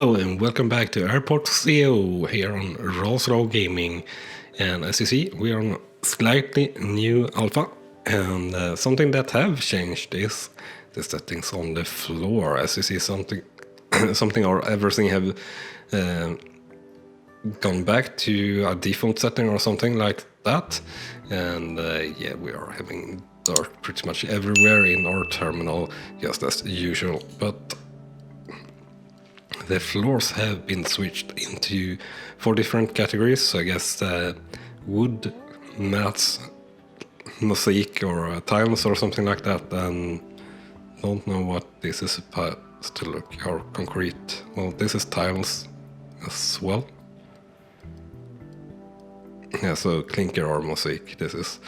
Hello and welcome back to Airport ACEO here on RawSlowGaming. And as you see, we are on slightly new alpha, and something that have changed is the settings on the floor. As you see, something or everything have gone back to a default setting or something like that. And yeah, we are having dirt pretty much everywhere in our terminal, just as usual. But the floors have been switched into 4 different categories. So I guess wood, mats, mosaic, or tiles or something like that. And don't know what this is supposed to look, or concrete. Well, this is tiles as well. Yeah, so clinker or mosaic this is.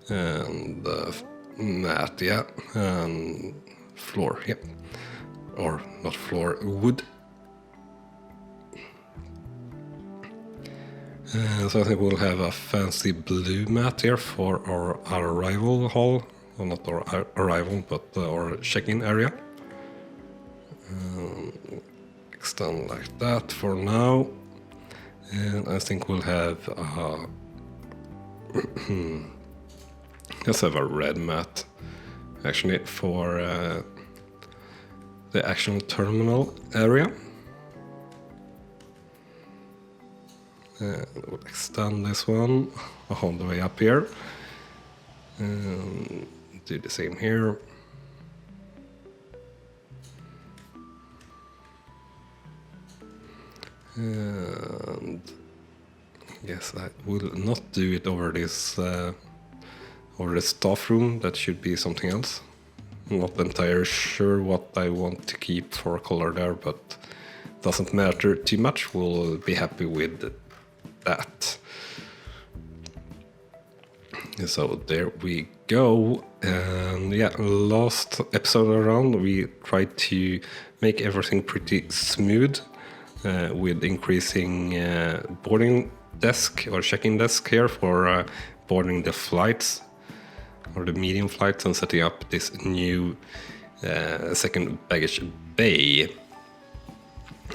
And mat, yeah. And floor, yeah. Or not floor, wood. So I think we'll have a fancy blue mat here for our arrival hall. Well, not our arrival, but our check-in area. Extend like that for now. And I think we'll have let's have a red mat actually for the actual terminal area. We'll extend this one all the way up here and do the same here. And yes, I will not do it over this over the staff room. That should be something else. I'm not entirely sure what I want to keep for color there, but doesn't matter too much. We'll be happy with that. So there we go. And yeah, last episode around we tried to make everything pretty smooth with increasing boarding desk or check-in desk here for boarding the flights or the medium flights, and setting up this new second baggage bay.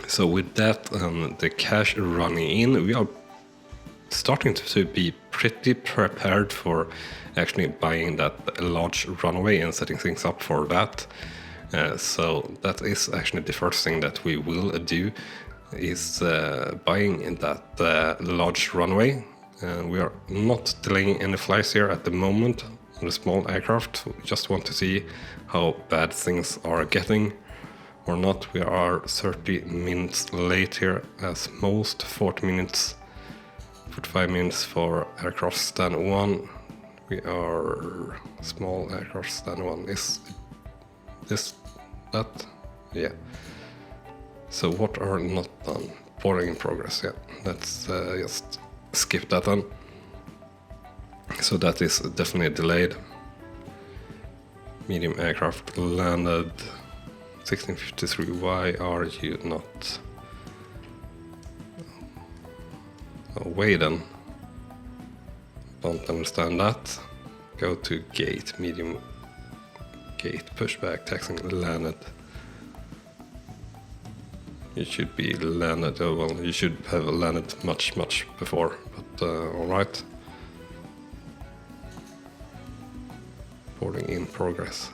So with that and the cash running in, we are starting to be pretty prepared for actually buying that large runway and setting things up for that. So that is actually the first thing that we will do, is buying that large runway. We are not delaying any flights here at the moment on the small aircraft. We just want to see how bad things are getting or not. We are 30 minutes late here, as most 40 minutes. 45 minutes for aircraft stand 1. We are small aircraft stand 1. Is this that? Yeah. So what are not done? Boarding in progress, yeah. Let's just skip that one. So that is definitely delayed. Medium aircraft landed 1653. Why are you not away then? Don't understand that. Go to gate, medium gate, pushback, taxing, landed. You should be landed, oh well, you should have landed much before, but alright. Boarding in progress.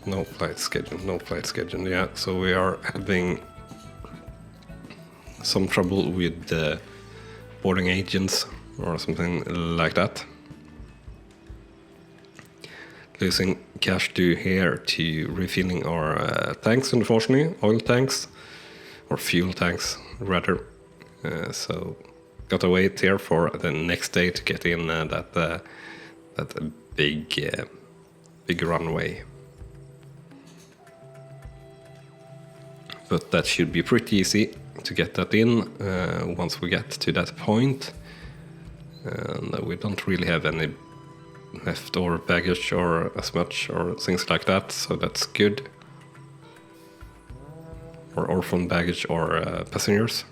No flight schedule, yeah, so we are having some trouble with the boarding agents or something like that. Losing cash due here to refilling our tanks, unfortunately, oil tanks, or fuel tanks rather. So gotta wait here for the next day to get in that big runway. But that should be pretty easy to get that in once we get to that point. And we don't really have any leftover baggage or as much or things like that, so that's good. Or orphan baggage or passengers.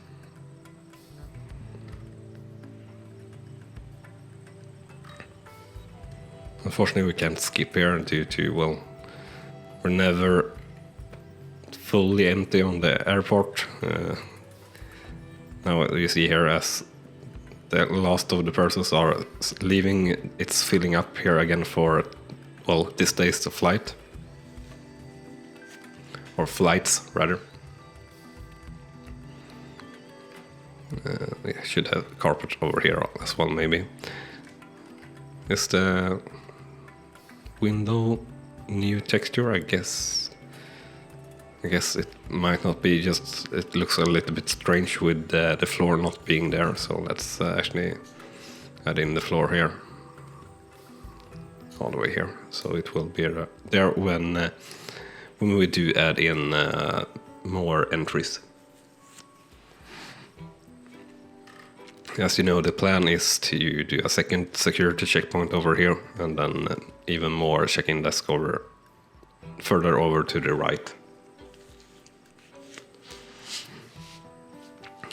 Unfortunately we can't skip here due to, well, we're never fully empty on the airport. Now you see here as the last of the persons are leaving, it's filling up here again for, well, this day's flight. Or flights, rather. We should have carpet over here as well, maybe. Is the window new texture? I guess it might not be, just it looks a little bit strange with the floor not being there, so let's actually add in the floor here, all the way here, so it will be there when we do add in more entries. As you know, the plan is to do a second security checkpoint over here, and then even more check-in desk over further over to the right.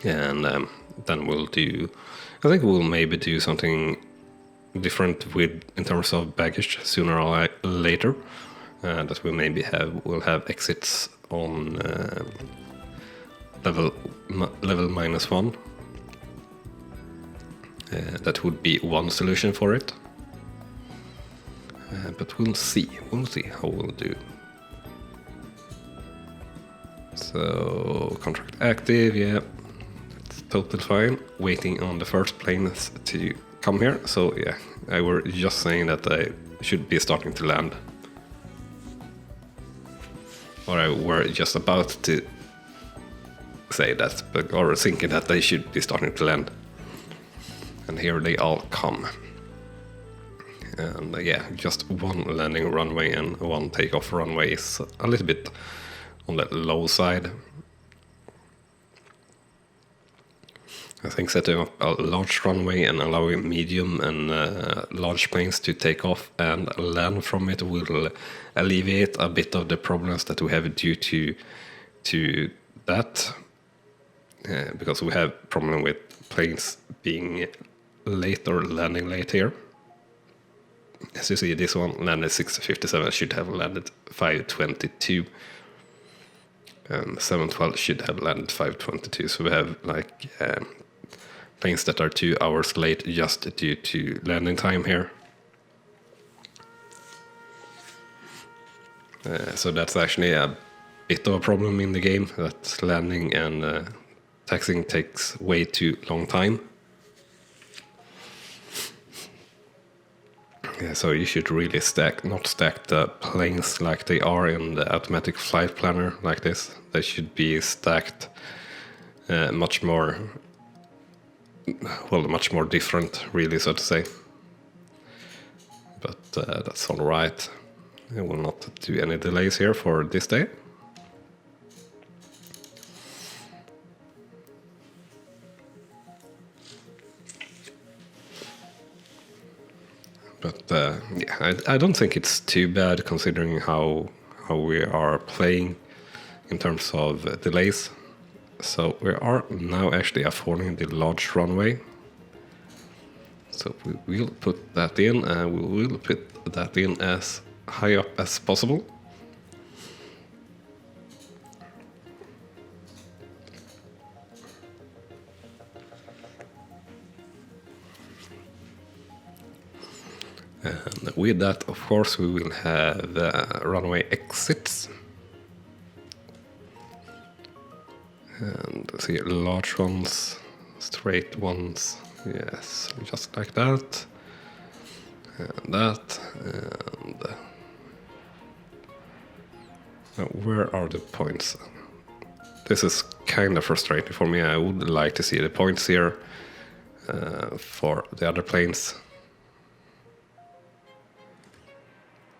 And then we'll do, I think we'll maybe do something different with in terms of baggage sooner or later. That we'll have exits on level -1. That would be one solution for it. But we'll see how we'll do. So contract active, yeah. Totally fine. Waiting on the first planes to come here. So yeah, I were just saying that I should be starting to land. Or I were just about to say that, or thinking that they should be starting to land. And here they all come. And yeah, just one landing runway and one takeoff runway is a little bit on the low side. I think setting up a large runway and allowing medium and large planes to take off and land from it will alleviate a bit of the problems that we have due to that. Because we have problem with planes being late or landing late here. As you see, this one landed 6:57, should have landed 5:22. And 7:12 should have landed 5:22. So we have like planes that are 2 hours late just due to landing time here. So that's actually a bit of a problem in the game, that landing and taxiing takes way too long time. Yeah, so you should really not stack the planes like they are in the automatic flight planner like this. They should be stacked much more different, really, so to say. But that's all right. I will not do any delays here for this day. But yeah, I don't think it's too bad considering how we are playing in terms of delays. So we are now actually affording the large runway. So we will put that in, and we will put that in as high up as possible. And with that, of course, we will have runway exits. And see, large ones, straight ones, yes, just like that. And that, and where are the points? This is kind of frustrating for me. I would like to see the points here for the other planes.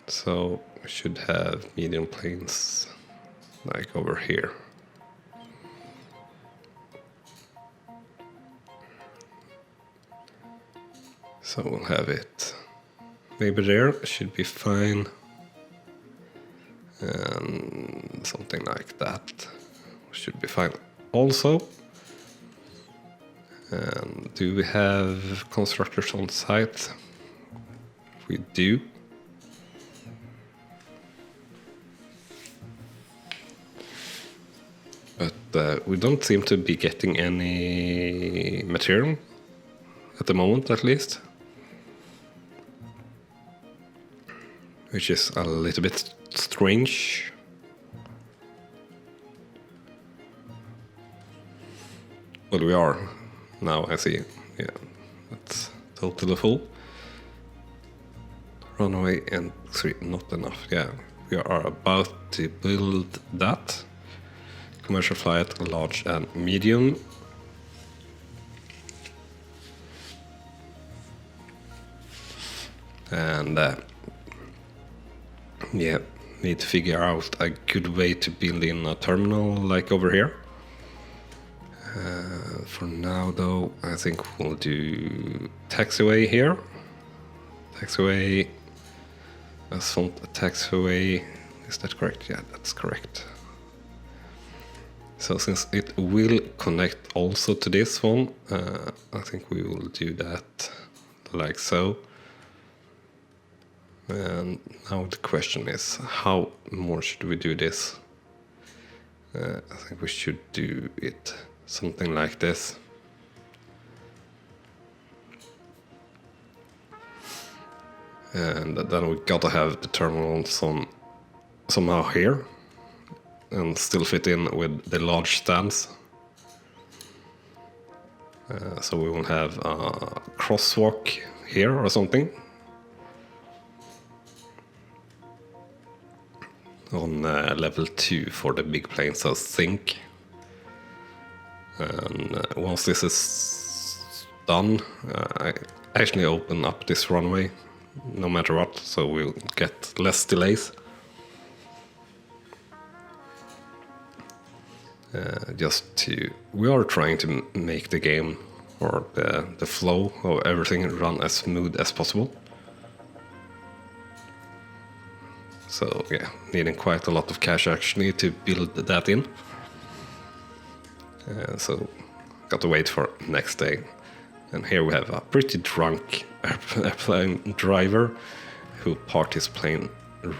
So we should have medium planes like over here. So we'll have it maybe there, should be fine. And something like that should be fine also. And do we have constructors on site? We do. we don't seem to be getting any material at the moment, at least, which is a little bit strange. But we are now, I see. Yeah, that's totally full. Runway and 3, not enough. Yeah, we are about to build that. Commercial flight, large and medium. And yeah, need to figure out a good way to build in a terminal like over here. For now though, I think we'll do taxiway here. Taxiway, asphalt taxiway, is that correct? Yeah, that's correct. So since it will connect also to this one, I think we will do that like so. And now the question is, how more should we do this? I think we should do it something like this. And then we gotta have the terminal somehow here and still fit in with the large stands. So we will have a crosswalk here or something. On level 2 for the big planes, I think. And once this is done, I actually open up this runway no matter what, so we'll get less delays. We are trying to make the game or the flow of everything run as smooth as possible. So yeah, needing quite a lot of cash actually to build that in. So got to wait for next day. And here we have a pretty drunk airplane driver who parked his plane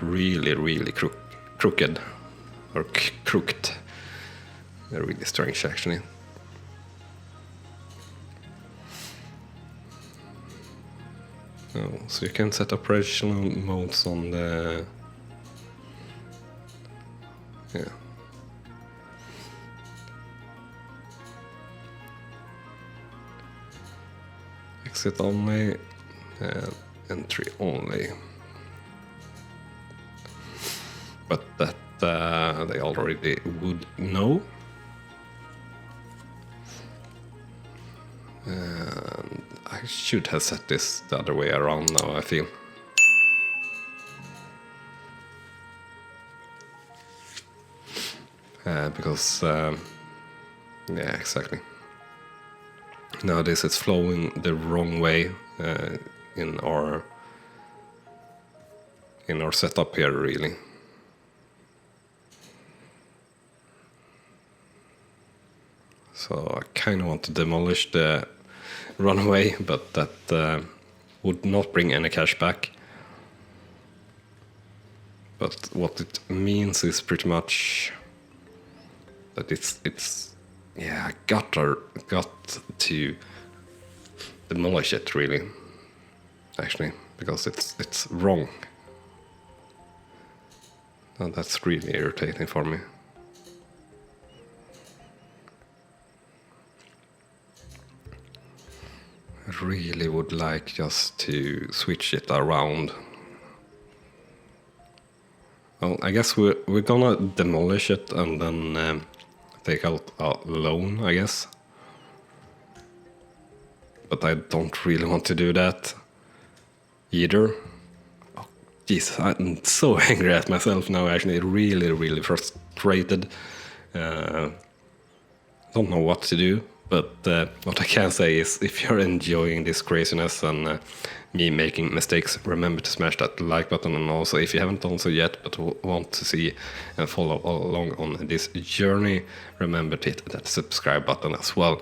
really crooked or crooked. Really strange actually. Oh, so you can set operational modes on the... Yeah. Exit only and entry only. But that they already would know. And I should have set this the other way around now, I feel. Because, yeah, exactly. Nowadays it's flowing the wrong way in our setup here, really. So I kind of want to demolish the runway, but that would not bring any cash back. But what it means is pretty much that it's yeah, I got to demolish it, really, actually, because it's wrong. And that's really irritating for me. I really would like just to switch it around. Well, I guess we're gonna demolish it and then take out a loan, I guess. But I don't really want to do that either. Oh, Jesus, I'm so angry at myself now, actually, really frustrated. Don't know what to do. But what I can say is, if you're enjoying this craziness and me making mistakes, remember to smash that like button. And also, if you haven't done so yet but want to see and follow along on this journey, remember to hit that subscribe button as well.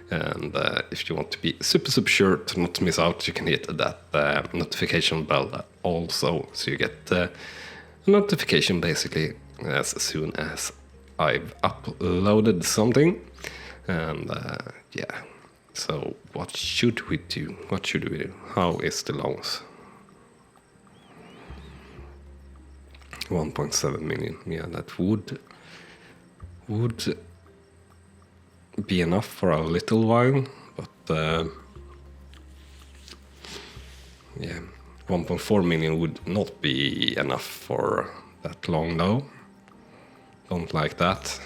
And if you want to be super sure to not miss out, you can hit that notification bell also, so you get a notification basically as soon as I've uploaded something, and yeah. So what should we do? What should we do? How is the longs? 1.7 million. Yeah, that would be enough for a little while, but yeah, 1.4 million would not be enough for that long though. Don't like that.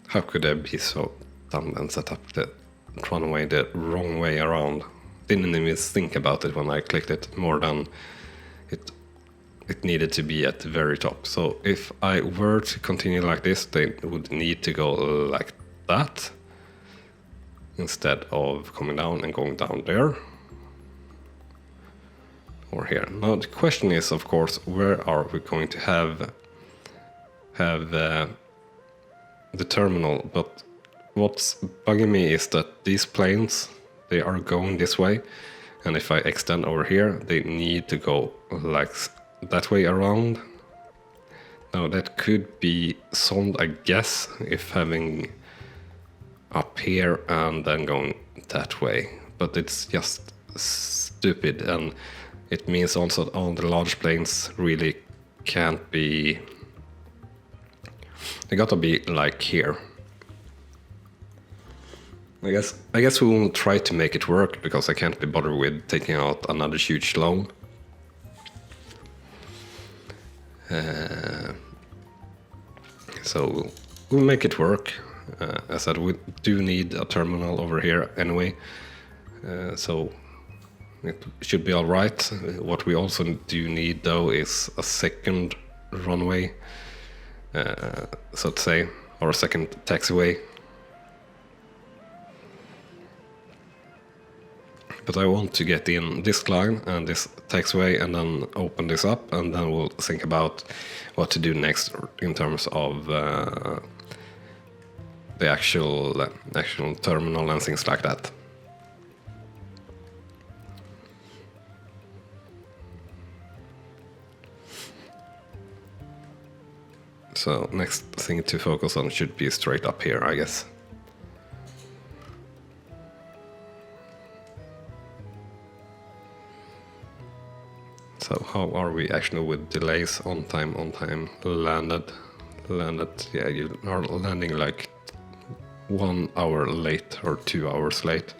How could I be so dumb and set up the runway the wrong way around? Didn't even think about it when I clicked it more than it needed to be at the very top. So if I were to continue like this, they would need to go like that instead of coming down and going down there or here. Now the question is, of course, where are we going to have the terminal? But what's bugging me is that these planes, they are going this way, and if I extend over here, they need to go like that way around. Now that could be solved, I guess, if having up here and then going that way, but it's just stupid, and it means also all the large planes really can't be. They gotta be like here. I guess we will try to make it work, because I can't be bothered with taking out another huge loan. So we'll make it work. As I said, we do need a terminal over here anyway, so it should be alright. What we also do need though is a second runway, so to say, or a second taxiway. But I want to get in this line and this taxiway and then open this up, and then we'll think about what to do next in terms of the actual terminal and things like that. So next thing to focus on should be straight up here, I guess. So how are we actually with delays? On time, landed. Yeah, you are landing like 1 hour late or 2 hours late.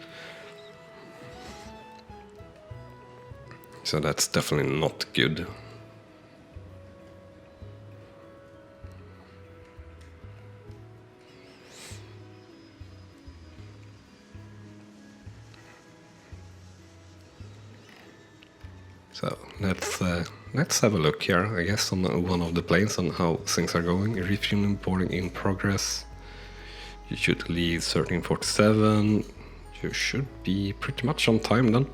So that's definitely not good. So let's have a look here, I guess, on one of the planes on how things are going. Refueling, boarding in progress. You should leave 1347. You should be pretty much on time then.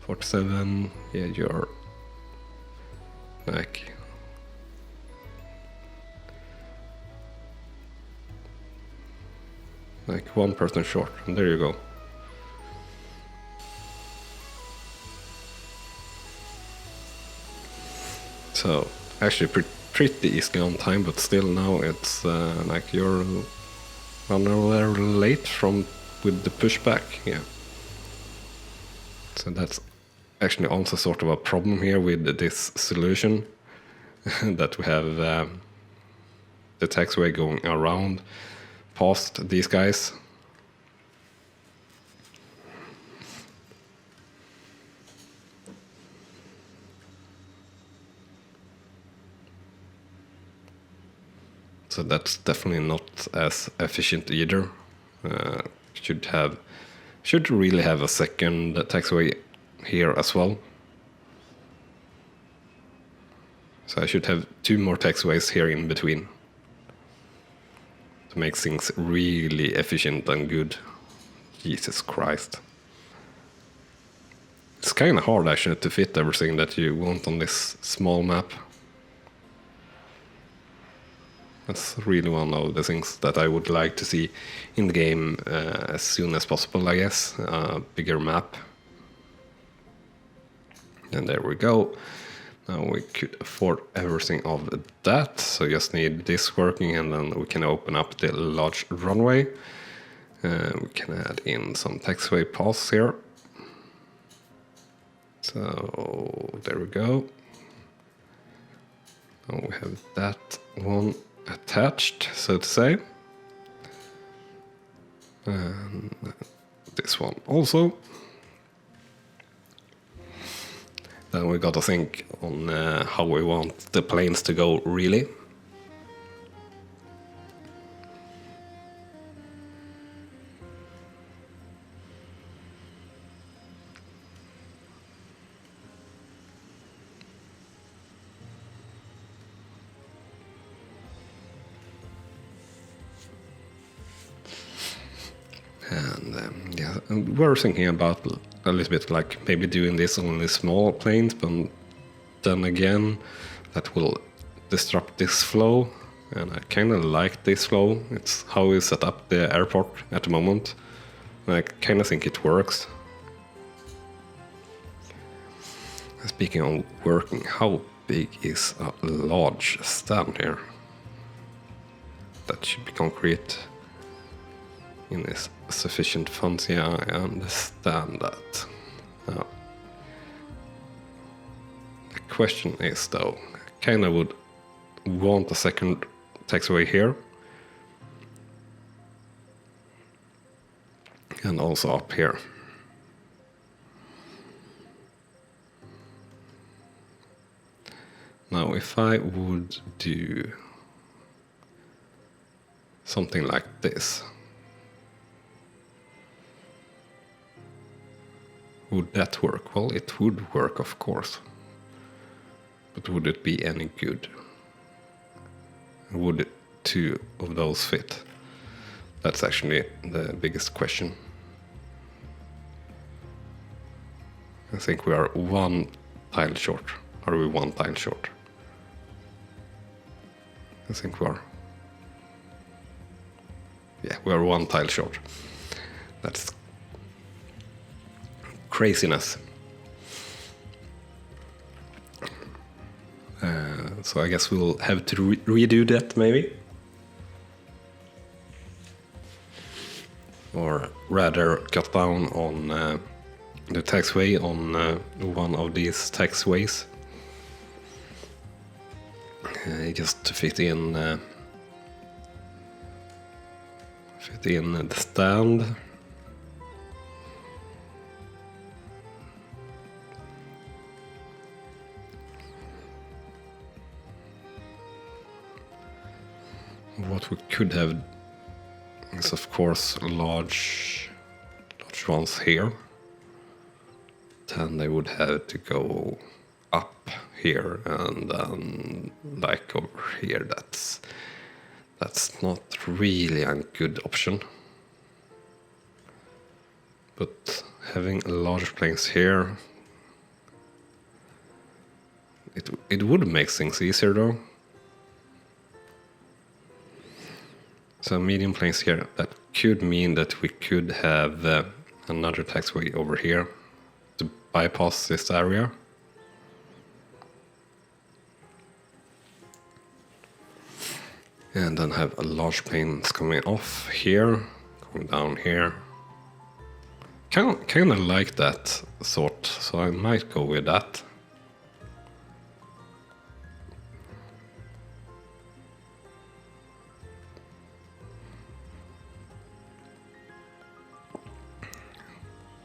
47, yeah, you're like one person short, and there you go. So actually pretty easily on time, but still now it's like you're 1 hour late from with the pushback. Yeah. So that's actually also sort of a problem here with this solution that we have the taxiway going around past these guys. So that's definitely not as efficient either. Should really have a second taxiway here as well. So I should have 2 more taxiways here in between to make things really efficient and good. Jesus Christ. It's kind of hard actually to fit everything that you want on this small map. That's really one of the things that I would like to see in the game as soon as possible, I guess. Bigger map. And there we go. Now we could afford everything of that, so just need this working, and then we can open up the large runway. We can add in some taxiway paths here. So there we go. Now we have that one attached, so to say. And this one also. Then we got to think on how we want the planes to go, really. And yeah, we're thinking about a little bit like maybe doing this on the small planes, but then again, that will disrupt this flow. And I kind of like this flow. It's how we set up the airport at the moment. And I kind of think it works. Speaking of working, how big is a large stand here? That should be concrete. In this sufficient funds, yeah, I understand that. The question is though, I kind of would want a second taxiway here. And also up here. Now if I would do something like this, would that work? Well, it would work, of course. But would it be any good? Would two of those fit? That's actually the biggest question. I think we are one tile short. Are we one tile short? I think we are. Yeah, we are one tile short. That's craziness. So I guess we'll have to redo that maybe. Or rather cut down on the taxiway on one of these taxiways. Just to fit in the stand. What we could have is, of course, large ones here. Then they would have to go up here and then like over here. That's not really a good option. But having large planes here, it would make things easier though. So medium planes here, that could mean that we could have another taxiway over here to bypass this area. And then have a large planes coming off here, going down here. Kind of like that thought, so I might go with that.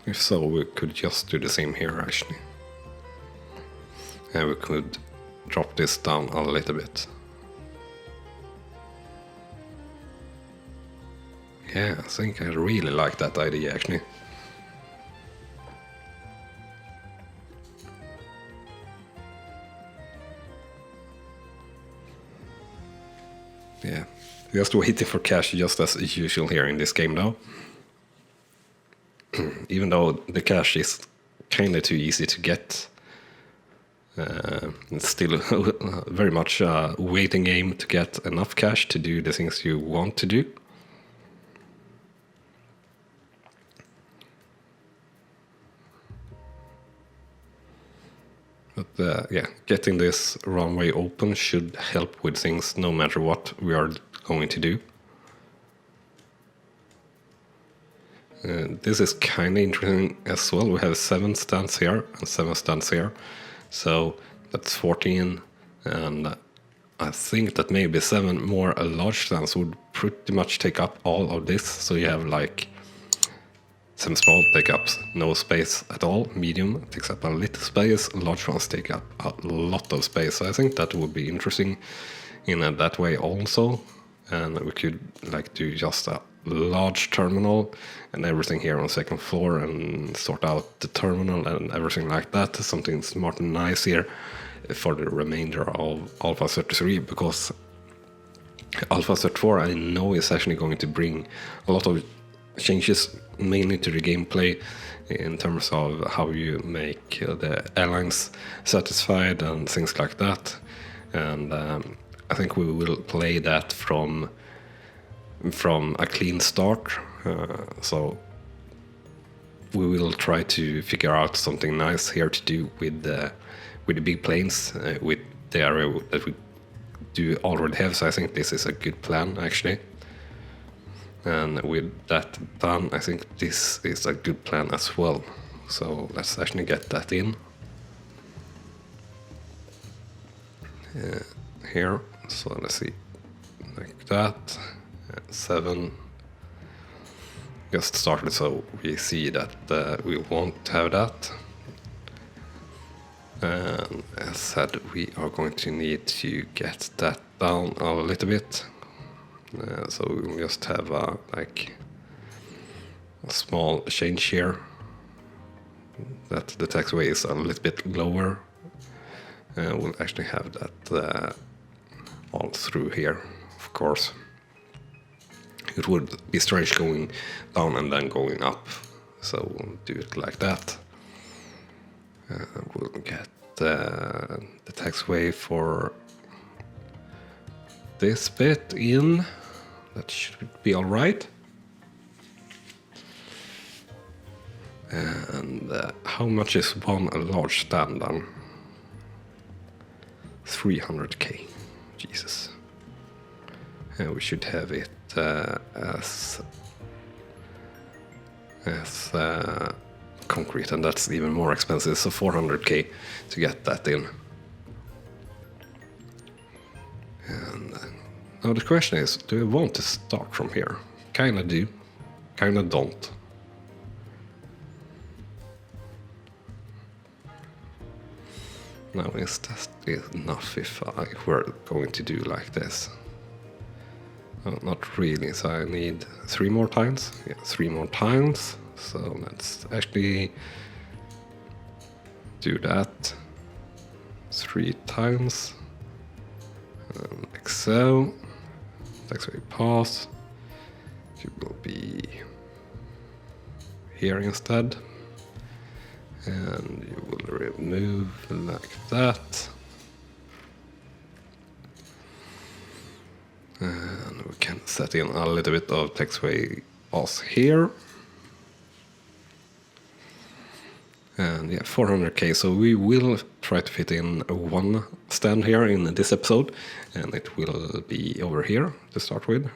If so, we could just do the same here actually. And we could drop this down a little bit. Yeah, I think I really like that idea actually. Yeah, just waiting for cash just as usual here in this game though. Even though the cash is kind of too easy to get, it's still very much a waiting game to get enough cash to do the things you want to do. getting this runway open should help with things no matter what we are going to do. This is kind of interesting as well. We have 7 stands here and 7 stands here, so that's 14, and I think that maybe 7 more large stands would pretty much take up all of this. So you have like 7 small take up no space at all, medium takes up a little space, large ones take up a lot of space. So I think that would be interesting in that way also, and we could like do just a large terminal and everything here on 2nd floor and sort out the terminal and everything like that, something smart and nice here for the remainder of Alpha 33, because Alpha 34 I know is actually going to bring a lot of changes, mainly to the gameplay in terms of how you make the airlines satisfied and things like that, and I think we will play that from a clean start, so we will try to figure out something nice here to do with the big planes, with the area that we do already have. So I think this is a good plan actually, and with that done I think this is a good plan as well. So let's actually get that in here. So let's see, like that. 7 just started, so we see that we won't have that, and as said we are going to need to get that down a little bit, so we'll just have like a small change here, that the taxiway is a little bit lower, and we'll actually have that all through here, of course. It would be strange going down and then going up, so we'll do it like that. We'll get the taxiway for this bit in. That should be all right. And how much is one large stand then? 300k. Jesus. We should have it as concrete, and that's even more expensive, so 400k to get that in. And now the question is, do we want to start from here? Kinda do, kinda don't. Now is that enough if we're going to do like this? Not really, so I need 3 more tiles. Yeah, 3 more tiles. So let's actually do that 3 times. Like so. Taxiway pass. It will be here instead. And you will remove like that. And we can set in a little bit of taxiway pass here. And yeah, 400k, so we will try to fit in 1 stand here in this episode, and it will be over here to start with,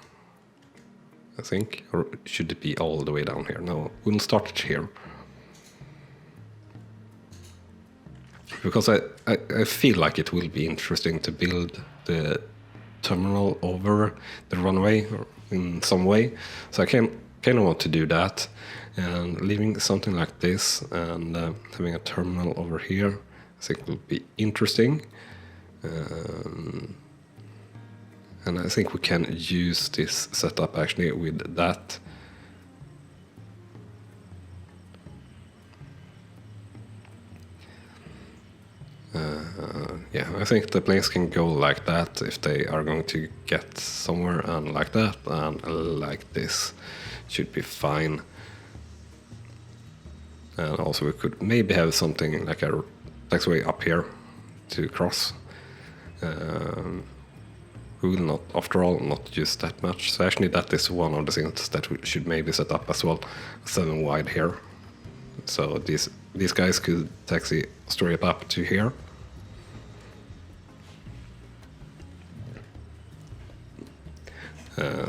I think. Or should it be all the way down here? No, we'll start it here. Because I feel like it will be interesting to build the terminal over the runway or in some way. So I kind of want to do that, and leaving something like this and having a terminal over here I think will be interesting. And I think we can use this setup actually with that. Yeah, I think the planes can go like that if they are going to get somewhere, and like that, and like this should be fine. And also we could maybe have something like a taxiway up here to cross. We will not, after all, not use that much. So actually that is one of the things that we should maybe set up as well. 7 wide here. So these guys could taxi straight up to here.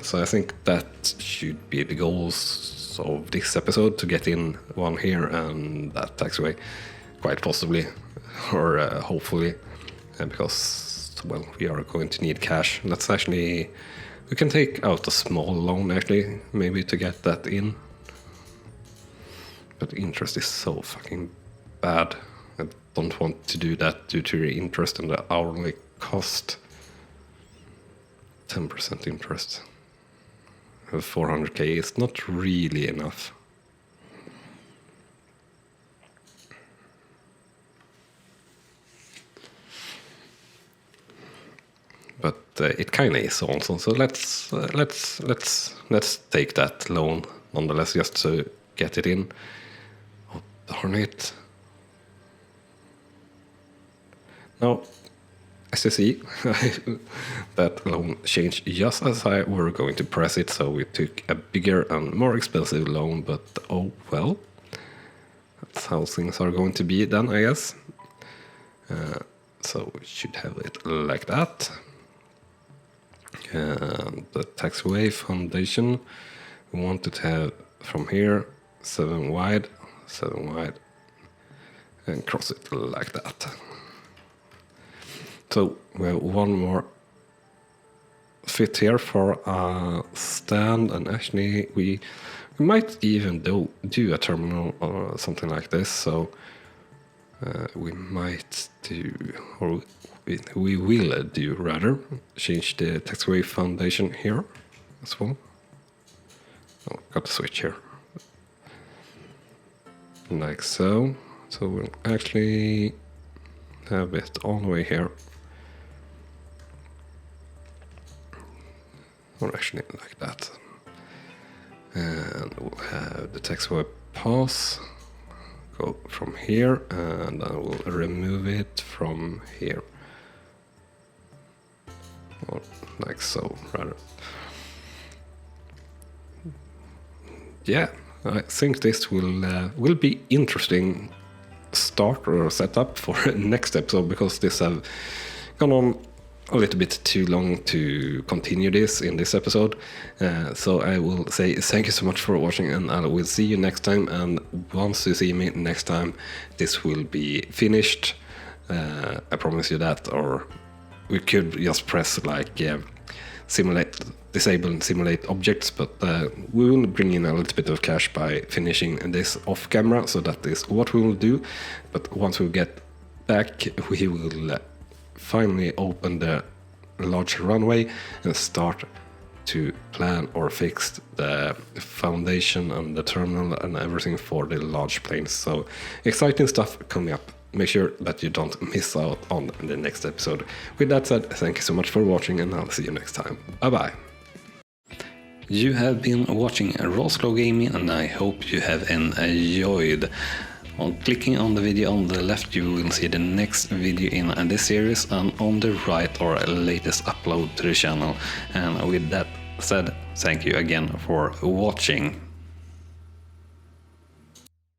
So I think that should be the goals of this episode, to get in one here and that taxiway, quite possibly, or hopefully, because, well, we are going to need cash. Let's actually, we can take out a small loan actually, maybe to get that in. But interest is so fucking bad. I don't want to do that due to the interest and the hourly cost. 10% interest. 400k is not really enough. But it kind of is also. So let's take that loan nonetheless, just to get it in. Oh, darn it! Now, as you see, that loan changed just as I were going to press it, so we took a bigger and more expensive loan, but oh well. That's how things are going to be then, I guess. So we should have it like that. And the taxiway foundation, we wanted to have from here 7 wide, and cross it like that. So we have one more fit here for a stand, and actually we might even do a terminal or something like this. So we might do, or we will do rather, change the taxiway foundation here as well. Oh, got to switch here. Like so. So we'll actually have it all the way here. Or actually like that. And we'll have the taxiway pass go from here, and I will remove it from here. Or like so, rather. Yeah, I think this will be interesting start or setup for next episode, because this have gone on a little bit too long to continue this in this episode. So I will say thank you so much for watching, and I will see you next time. And once you see me next time, this will be finished. I promise you that. Or we could just press like disable and simulate objects, but we will bring in a little bit of cash by finishing this off camera. So that is what we will do. But once we get back, we will finally open the large runway and start to plan or fix the foundation and the terminal and everything for the large planes. So exciting stuff coming up. Make sure that you don't miss out on the next episode. With that said, thank you so much for watching, and I'll see you next time. Bye bye. You have been watching RawSlowGaming, and I hope you have enjoyed. On clicking on the video on the left, you will see the next video in this series, and on the right our latest upload to the channel. And with that said, thank you again for watching.